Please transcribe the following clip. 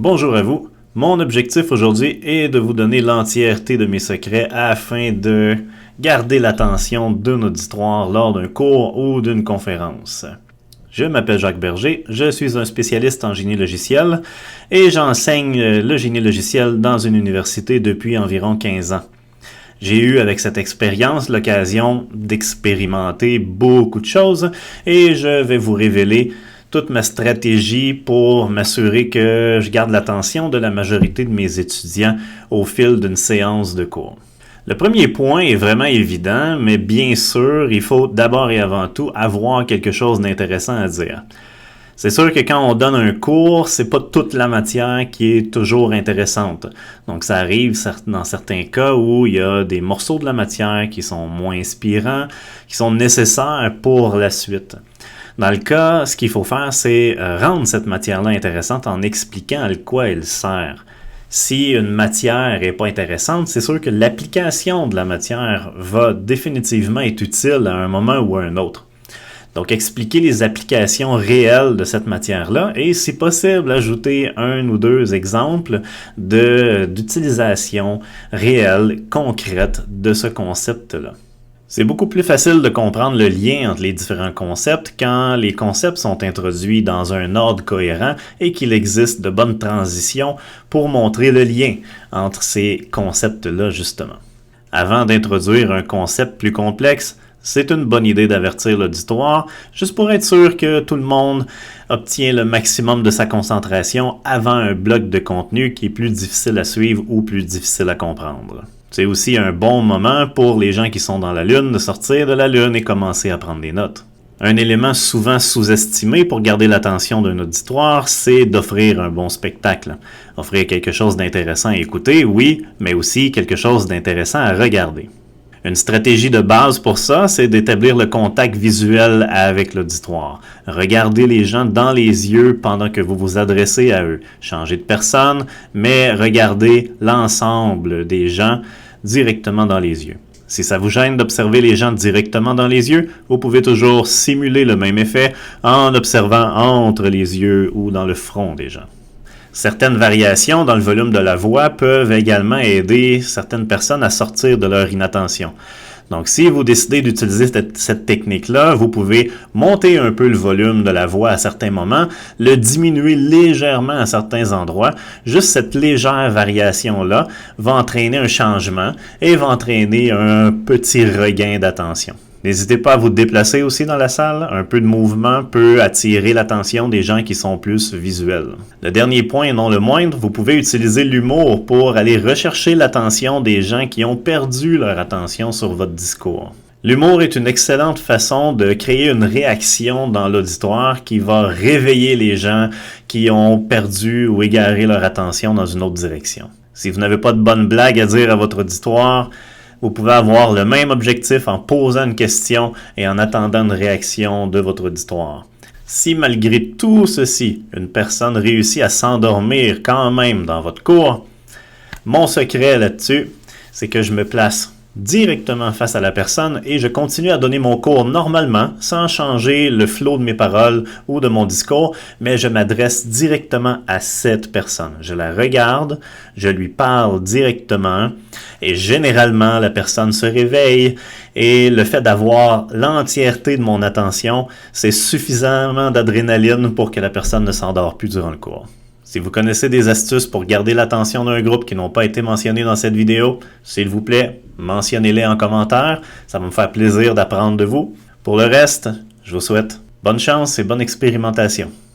Bonjour à vous. Mon objectif aujourd'hui est de vous donner l'entièreté de mes secrets afin de garder l'attention d'un auditoire lors d'un cours ou d'une conférence. Je m'appelle Jacques Berger, je suis un spécialiste en génie logiciel et j'enseigne le génie logiciel dans une université depuis environ 15 ans. J'ai eu avec cette expérience l'occasion d'expérimenter beaucoup de choses et je vais vous révéler toute ma stratégie pour m'assurer que je garde l'attention de la majorité de mes étudiants au fil d'une séance de cours. Le premier point est vraiment évident, mais bien sûr, il faut d'abord et avant tout avoir quelque chose d'intéressant à dire. C'est sûr que quand on donne un cours, c'est pas toute la matière qui est toujours intéressante. Donc ça arrive dans certains cas où il y a des morceaux de la matière qui sont moins inspirants, qui sont nécessaires pour la suite. Dans le cas, ce qu'il faut faire, c'est rendre cette matière-là intéressante en expliquant à quoi elle sert. Si une matière n'est pas intéressante, c'est sûr que l'application de la matière va définitivement être utile à un moment ou à un autre. Donc, expliquer les applications réelles de cette matière-là et, si possible, ajouter un ou deux exemples d'utilisation réelle, concrète de ce concept-là. C'est beaucoup plus facile de comprendre le lien entre les différents concepts quand les concepts sont introduits dans un ordre cohérent et qu'il existe de bonnes transitions pour montrer le lien entre ces concepts-là, justement. Avant d'introduire un concept plus complexe, c'est une bonne idée d'avertir l'auditoire, juste pour être sûr que tout le monde obtient le maximum de sa concentration avant un bloc de contenu qui est plus difficile à suivre ou plus difficile à comprendre. C'est aussi un bon moment pour les gens qui sont dans la Lune de sortir de la Lune et commencer à prendre des notes. Un élément souvent sous-estimé pour garder l'attention d'un auditoire, c'est d'offrir un bon spectacle. Offrir quelque chose d'intéressant à écouter, oui, mais aussi quelque chose d'intéressant à regarder. Une stratégie de base pour ça, c'est d'établir le contact visuel avec l'auditoire. Regardez les gens dans les yeux pendant que vous vous adressez à eux. Changez de personne, mais regardez l'ensemble des gens directement dans les yeux. Si ça vous gêne d'observer les gens directement dans les yeux, vous pouvez toujours simuler le même effet en observant entre les yeux ou dans le front des gens. Certaines variations dans le volume de la voix peuvent également aider certaines personnes à sortir de leur inattention. Donc, si vous décidez d'utiliser cette technique-là, vous pouvez monter un peu le volume de la voix à certains moments, le diminuer légèrement à certains endroits. Juste cette légère variation-là va entraîner un changement et va entraîner un petit regain d'attention. N'hésitez pas à vous déplacer aussi dans la salle. Un peu de mouvement peut attirer l'attention des gens qui sont plus visuels. Le dernier point, et non le moindre, vous pouvez utiliser l'humour pour aller rechercher l'attention des gens qui ont perdu leur attention sur votre discours. L'humour est une excellente façon de créer une réaction dans l'auditoire qui va réveiller les gens qui ont perdu ou égaré leur attention dans une autre direction. Si vous n'avez pas de bonne blague à dire à votre auditoire, vous pouvez avoir le même objectif en posant une question et en attendant une réaction de votre auditoire. Si malgré tout ceci, une personne réussit à s'endormir quand même dans votre cours, mon secret là-dessus, c'est que je me place directement face à la personne et je continue à donner mon cours normalement sans changer le flot de mes paroles ou de mon discours, mais je m'adresse directement à cette personne. Je la regarde, je lui parle directement et généralement la personne se réveille et le fait d'avoir l'entièreté de mon attention, c'est suffisamment d'adrénaline pour que la personne ne s'endort plus durant le cours. Si vous connaissez des astuces pour garder l'attention d'un groupe qui n'ont pas été mentionnées dans cette vidéo, s'il vous plaît, mentionnez-les en commentaire. Ça va me faire plaisir d'apprendre de vous. Pour le reste, je vous souhaite bonne chance et bonne expérimentation.